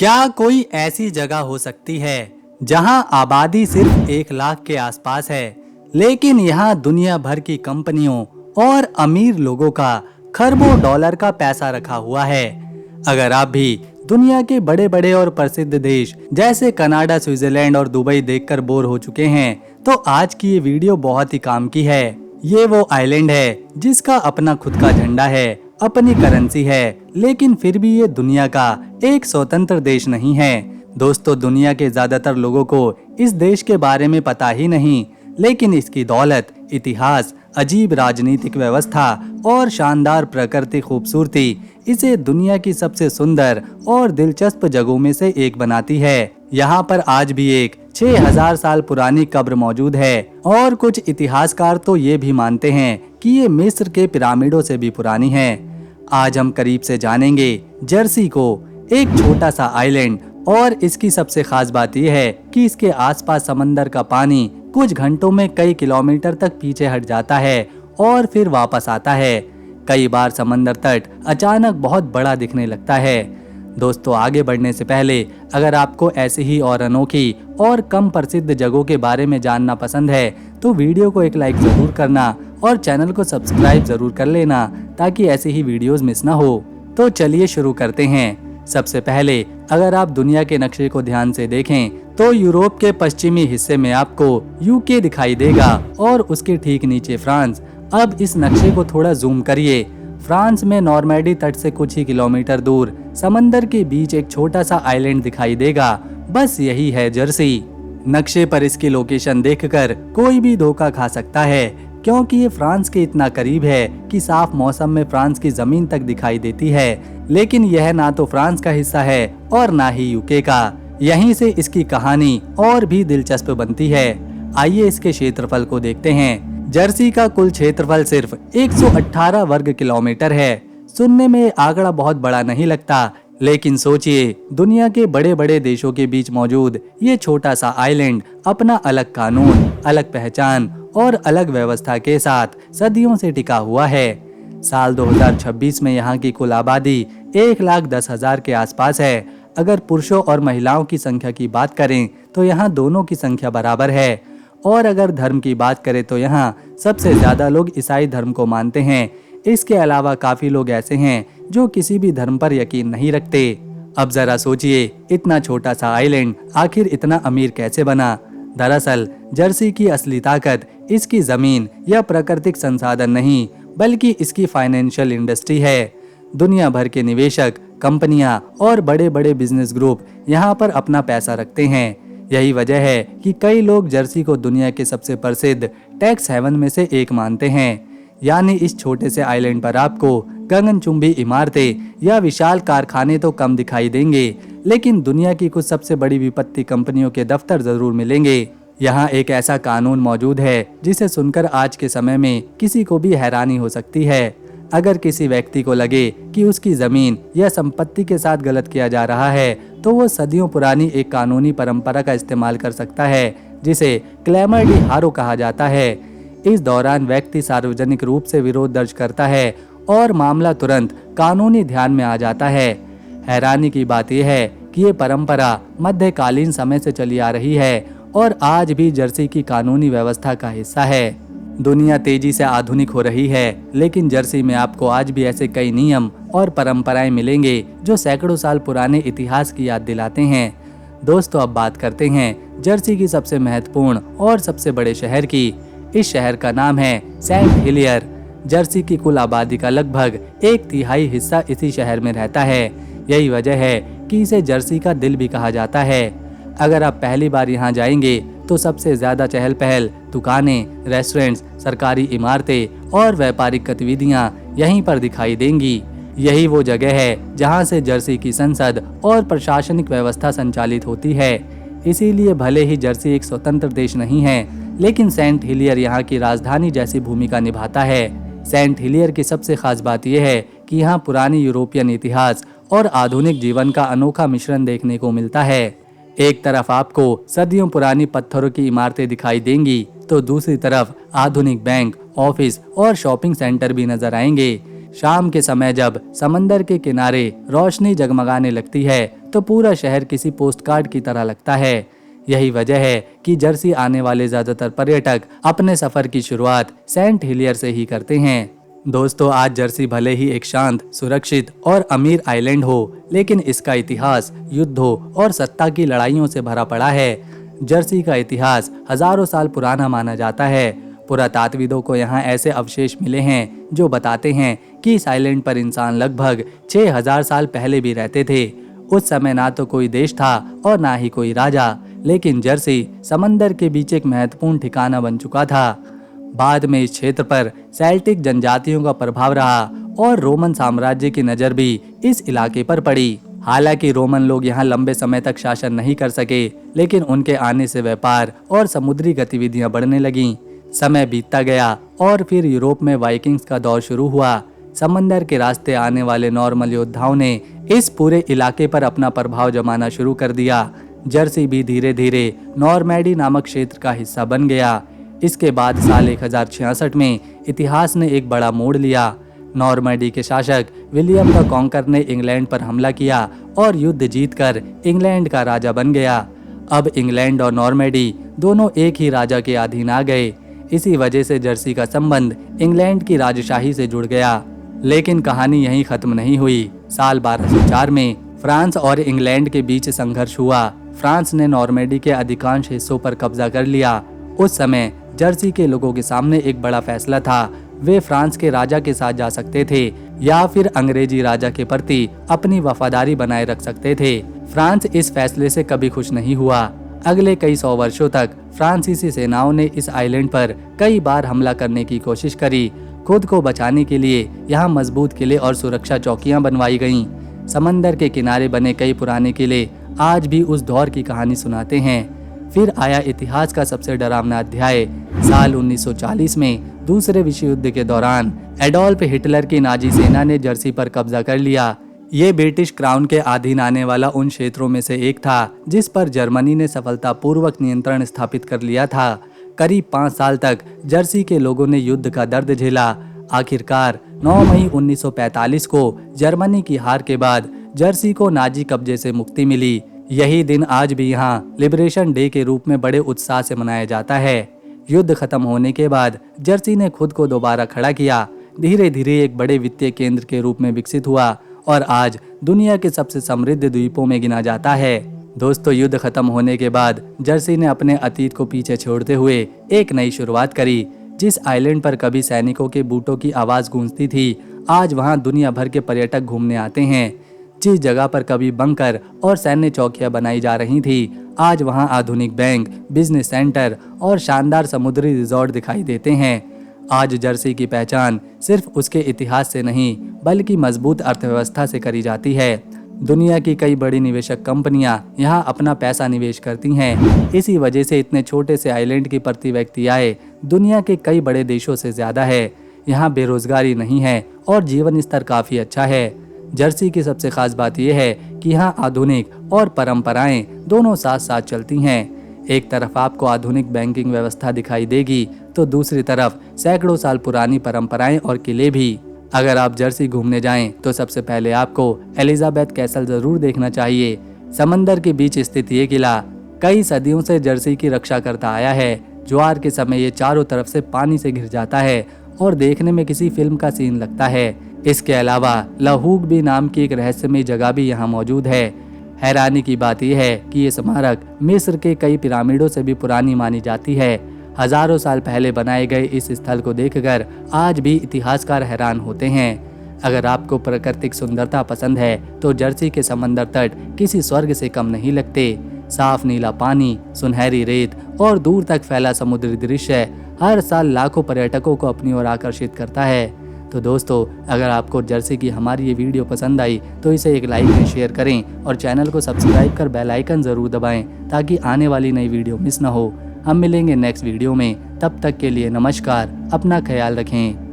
क्या कोई ऐसी जगह हो सकती है जहां आबादी सिर्फ 1 लाख के आसपास है, लेकिन यहां दुनिया भर की कंपनियों और अमीर लोगों का खरबों डॉलर का पैसा रखा हुआ है। अगर आप भी दुनिया के बड़े बड़े और प्रसिद्ध देश जैसे कनाडा, स्विट्जरलैंड और दुबई देखकर बोर हो चुके हैं, तो आज की ये वीडियो बहुत ही काम की है। ये वो आइलैंड है जिसका अपना खुद का झंडा है, अपनी करेंसी है, लेकिन फिर भी ये दुनिया का एक स्वतंत्र देश नहीं है। दोस्तों, दुनिया के ज्यादातर लोगों को इस देश के बारे में पता ही नहीं, लेकिन इसकी दौलत, इतिहास, अजीब राजनीतिक व्यवस्था और शानदार प्रकृति खूबसूरती इसे दुनिया की सबसे सुंदर और दिलचस्प जगहों में से एक बनाती है। यहाँ पर आज भी एक 6000 साल पुरानी कब्र मौजूद है और कुछ इतिहासकार तो ये भी मानते हैं कि ये मिस्र के पिरामिडों से भी पुरानी है। आज हम करीब से जानेंगे जर्सी को, एक छोटा सा आइलैंड, और इसकी सबसे खास बात यह है कि इसके आसपास समंदर का पानी कुछ घंटों में कई किलोमीटर तक पीछे हट जाता है और फिर वापस आता है। कई बार समंदर तट अचानक बहुत बड़ा दिखने लगता है। दोस्तों, आगे बढ़ने से पहले अगर आपको ऐसी ही और अनोखी और कम प्रसिद्ध जगहों के बारे में जानना पसंद है तो वीडियो को एक लाइक जरूर करना और चैनल को सब्सक्राइब जरूर कर लेना ताकि ऐसी ही वीडियोस मिस ना हो। तो चलिए शुरू करते हैं। सबसे पहले अगर आप दुनिया के नक्शे को ध्यान से देखें तो यूरोप के पश्चिमी हिस्से में आपको यूके दिखाई देगा और उसके ठीक नीचे फ्रांस। अब इस नक्शे को थोड़ा जूम करिए। फ्रांस में नॉर्मैंडी तट से कुछ ही किलोमीटर दूर समंदर के बीच एक छोटा सा आइलैंड दिखाई देगा। बस यही है जर्सी। नक्शे पर इसकी लोकेशन देखकर कोई भी धोखा खा सकता है, क्योंकि ये फ्रांस के इतना करीब है कि साफ मौसम में फ्रांस की जमीन तक दिखाई देती है, लेकिन यह ना तो फ्रांस का हिस्सा है और ना ही यूके का। यहीं से इसकी कहानी और भी दिलचस्प बनती है। आइए इसके क्षेत्रफल को देखते हैं। जर्सी का कुल क्षेत्रफल सिर्फ 118 वर्ग किलोमीटर है। सुनने में आंकड़ा बहुत बड़ा नहीं लगता, लेकिन सोचिए, दुनिया के बड़े बड़े देशों के बीच मौजूद ये छोटा सा आइलैंड अपना अलग कानून, अलग पहचान और अलग व्यवस्था के साथ सदियों से टिका हुआ है। साल 2026 में यहाँ की कुल आबादी 1,10,000 के आसपास है। अगर पुरुषों और महिलाओं की संख्या की बात करें तो यहाँ दोनों की संख्या बराबर है। और अगर धर्म की बात करें तो यहाँ सबसे ज्यादा लोग ईसाई धर्म को मानते हैं। इसके अलावा काफी लोग ऐसे हैं जो किसी भी धर्म पर यकीन नहीं रखते। अब जरा सोचिए, इतना छोटा सा आइलैंड आखिर इतना अमीर कैसे बना? दरअसल जर्सी की असली ताकत इसकी जमीन या प्राकृतिक संसाधन नहीं, बल्कि इसकी फाइनेंशियल इंडस्ट्री है। दुनिया भर के निवेशक, कंपनियां और बड़े बड़े बिजनेस ग्रुप यहाँ पर अपना पैसा रखते हैं। यही वजह है कि कई लोग जर्सी को दुनिया के सबसे प्रसिद्ध टैक्स हेवन में से एक मानते हैं। यानी इस छोटे से आइलैंड पर आपको गगनचुंबी इमारतें या विशाल कारखाने तो कम दिखाई देंगे, लेकिन दुनिया की कुछ सबसे बड़ी विपत्ति कंपनियों के दफ्तर जरूर मिलेंगे। यहाँ एक ऐसा कानून मौजूद है जिसे सुनकर आज के समय में किसी को भी हैरानी हो सकती है। अगर किसी व्यक्ति को लगे कि उसकी जमीन या संपत्ति के साथ गलत किया जा रहा है तो वो सदियों पुरानी एक कानूनी परंपरा का इस्तेमाल कर सकता है, जिसे क्लेमर डी हारो कहा जाता है। इस दौरान व्यक्ति सार्वजनिक रूप से विरोध दर्ज करता है और मामला तुरंत कानूनी ध्यान में आ जाता है। हैरानी की बात यह है कि ये परंपरा मध्यकालीन समय से चली आ रही है और आज भी जर्सी की कानूनी व्यवस्था का हिस्सा है। दुनिया तेजी से आधुनिक हो रही है, लेकिन जर्सी में आपको आज भी ऐसे कई नियम और परंपराएं मिलेंगे जो सैकड़ों साल पुराने इतिहास की याद दिलाते हैं। दोस्तों, अब बात करते हैं जर्सी की सबसे महत्वपूर्ण और सबसे बड़े शहर की। इस शहर का नाम है सेंट हिलियर। जर्सी की कुल आबादी का लगभग 1/3 हिस्सा इसी शहर में रहता है। यही वजह है कि इसे जर्सी का दिल भी कहा जाता है। अगर आप पहली बार यहाँ जाएंगे तो सबसे ज्यादा चहल पहल, दुकानें, रेस्टोरेंट्स, सरकारी इमारतें और व्यापारिक गतिविधियां यहीं पर दिखाई देंगी। यही वो जगह है जहां से जर्सी की संसद और प्रशासनिक व्यवस्था संचालित होती है। इसीलिए भले ही जर्सी एक स्वतंत्र देश नहीं है, लेकिन सेंट हिलियर यहाँ की राजधानी जैसी भूमिका निभाता है। सेंट हिलियर की सबसे खास बात यह है कि यहाँ पुरानी यूरोपियन इतिहास और आधुनिक जीवन का अनोखा मिश्रण देखने को मिलता है। एक तरफ आपको सदियों पुरानी पत्थरों की इमारतें दिखाई देंगी तो दूसरी तरफ आधुनिक बैंक, ऑफिस और शॉपिंग सेंटर भी नजर आएंगे। शाम के समय जब समंदर के किनारे रोशनी जगमगाने लगती है तो पूरा शहर किसी पोस्टकार्ड की तरह लगता है। यही वजह है कि जर्सी आने वाले ज्यादातर पर्यटक अपने सफर की शुरुआत सेंट हिलियर से ही करते हैं। दोस्तों, आज जर्सी भले ही एक शांत, सुरक्षित और अमीर आइलैंड हो, लेकिन इसका इतिहास युद्धों और सत्ता की लड़ाइयों से भरा पड़ा है। जर्सी का इतिहास हजारों साल पुराना माना जाता है। पुरातात्विदों को यहाँ ऐसे अवशेष मिले हैं जो बताते हैं कि इस आइलैंड पर इंसान लगभग 6000 साल पहले भी रहते थे। उस समय ना तो कोई देश था और ना ही कोई राजा, लेकिन जर्सी समंदर के बीच एक महत्वपूर्ण ठिकाना बन चुका था। बाद में इस क्षेत्र पर सेल्टिक जनजातियों का प्रभाव रहा और रोमन साम्राज्य की नजर भी इस इलाके पर पड़ी। हालांकि रोमन लोग यहाँ लंबे समय तक शासन नहीं कर सके, लेकिन उनके आने से व्यापार और समुद्री गतिविधियां बढ़ने लगीं। समय बीतता गया और फिर यूरोप में वाइकिंग्स का दौर शुरू हुआ। समंदर के रास्ते आने वाले नॉर्मल योद्धाओं ने इस पूरे इलाके पर अपना प्रभाव जमाना शुरू कर दिया। जर्सी भी धीरे धीरे नॉर्मैडी नामक क्षेत्र का हिस्सा बन गया। इसके बाद साल 1066 में इतिहास ने एक बड़ा मोड़ लिया। नॉर्मैडी के शासक विलियम द कॉन्कर ने इंग्लैंड पर हमला किया और युद्ध जीतकर इंग्लैंड का राजा बन गया। अब इंग्लैंड और नॉर्मैडी दोनों एक ही राजा के अधीन आ गए। इसी वजह से जर्सी का संबंध इंग्लैंड की राजशाही से जुड़ गया। लेकिन कहानी यहीं खत्म नहीं हुई। साल 1204 में फ्रांस और इंग्लैंड के बीच संघर्ष हुआ। फ्रांस ने नॉर्मैडी के अधिकांश हिस्सों पर कब्जा कर लिया। उस समय जर्सी के लोगों के सामने एक बड़ा फैसला था। वे फ्रांस के राजा के साथ जा सकते थे या फिर अंग्रेजी राजा के प्रति अपनी वफादारी बनाए रख सकते थे। फ्रांस इस फैसले से कभी खुश नहीं हुआ। अगले कई सौ वर्षों तक फ्रांसीसी सेनाओं ने इस आइलैंड पर कई बार हमला करने की कोशिश करी। खुद को बचाने के लिए यहाँ मजबूत किले और सुरक्षा चौकियां बनवाई गईं। समंदर के किनारे बने कई पुराने किले आज भी उस दौर की कहानी सुनाते हैं। फिर आया इतिहास का सबसे डरावना अध्याय। साल 1940 में दूसरे विश्व युद्ध के दौरान एडोल्फ हिटलर की नाजी सेना ने जर्सी पर कब्जा कर लिया। ये ब्रिटिश क्राउन के अधीन आने वाला उन क्षेत्रों में से एक था जिस पर जर्मनी ने सफलतापूर्वक नियंत्रण स्थापित कर लिया था। करीब 5 साल तक जर्सी के लोगों ने युद्ध का दर्द झेला। आखिरकार 9 मई 1945 को जर्मनी की हार के बाद जर्सी को नाजी कब्जे से मुक्ति मिली। यही दिन आज भी यहाँ लिबरेशन डे के रूप में बड़े उत्साह से मनाया जाता है। युद्ध खत्म होने के बाद जर्सी ने खुद को दोबारा खड़ा किया, धीरे धीरे एक बड़े वित्तीय केंद्र के रूप में विकसित हुआ और आज दुनिया के सबसे समृद्ध द्वीपों में गिना जाता है। दोस्तों, युद्ध खत्म होने के बाद जर्सी ने अपने अतीत को पीछे छोड़ते हुए एक नई शुरुआत करी। जिस आइलैंड पर कभी सैनिकों के बूटों की आवाज गूंजती थी, आज वहां दुनिया भर के पर्यटक घूमने आते हैं। जिस जगह पर कभी बंकर और सैन्य चौकियां बनाई जा रही थी, आज वहां आधुनिक बैंक, बिजनेस सेंटर और शानदार समुद्री रिजॉर्ट दिखाई देते हैं। आज जर्सी की पहचान सिर्फ उसके इतिहास से नहीं बल्कि मजबूत अर्थव्यवस्था से करी जाती है। दुनिया की कई बड़ी निवेशक कंपनियां यहां अपना पैसा निवेश करती हैं। इसी वजह से इतने छोटे से आइलैंड की प्रति व्यक्ति आय दुनिया के कई बड़े देशों से ज्यादा है। यहाँ बेरोजगारी नहीं है और जीवन स्तर काफी अच्छा है। जर्सी की सबसे खास बात यह है कि यहाँ आधुनिक और परंपराएं दोनों साथ साथ चलती हैं। एक तरफ आपको आधुनिक बैंकिंग व्यवस्था दिखाई देगी तो दूसरी तरफ सैकड़ों साल पुरानी परंपराएं और किले भी। अगर आप जर्सी घूमने जाएं तो सबसे पहले आपको एलिजाबेथ कैसल जरूर देखना चाहिए। समंदर के बीच स्थित ये किला कई सदियों से जर्सी की रक्षा करता आया है। ज्वार के समय ये चारों तरफ से पानी से घिर जाता है और देखने में किसी फिल्म का सीन लगता है। इसके अलावा लाहूग भी नाम की एक रहस्यमय जगह भी यहाँ मौजूद है। हैरानी की बात यह है कि ये स्मारक मिस्र के कई पिरामिडों से भी पुरानी मानी जाती है। हजारों साल पहले बनाए गए इस स्थल को देखकर आज भी इतिहासकार हैरान होते हैं। अगर आपको प्राकृतिक सुंदरता पसंद है तो जर्सी के समंदर तट किसी स्वर्ग से कम नहीं लगते। साफ नीला पानी, सुनहरी रेत और दूर तक फैला समुद्री दृश्य हर साल लाखों पर्यटकों को अपनी ओर आकर्षित करता है। तो दोस्तों, अगर आपको जर्सी की हमारी ये वीडियो पसंद आई तो इसे एक लाइक में शेयर करें और चैनल को सब्सक्राइब कर बेल आइकन जरूर दबाएं ताकि आने वाली नई वीडियो मिस ना हो। हम मिलेंगे नेक्स्ट वीडियो में, तब तक के लिए नमस्कार, अपना ख्याल रखें।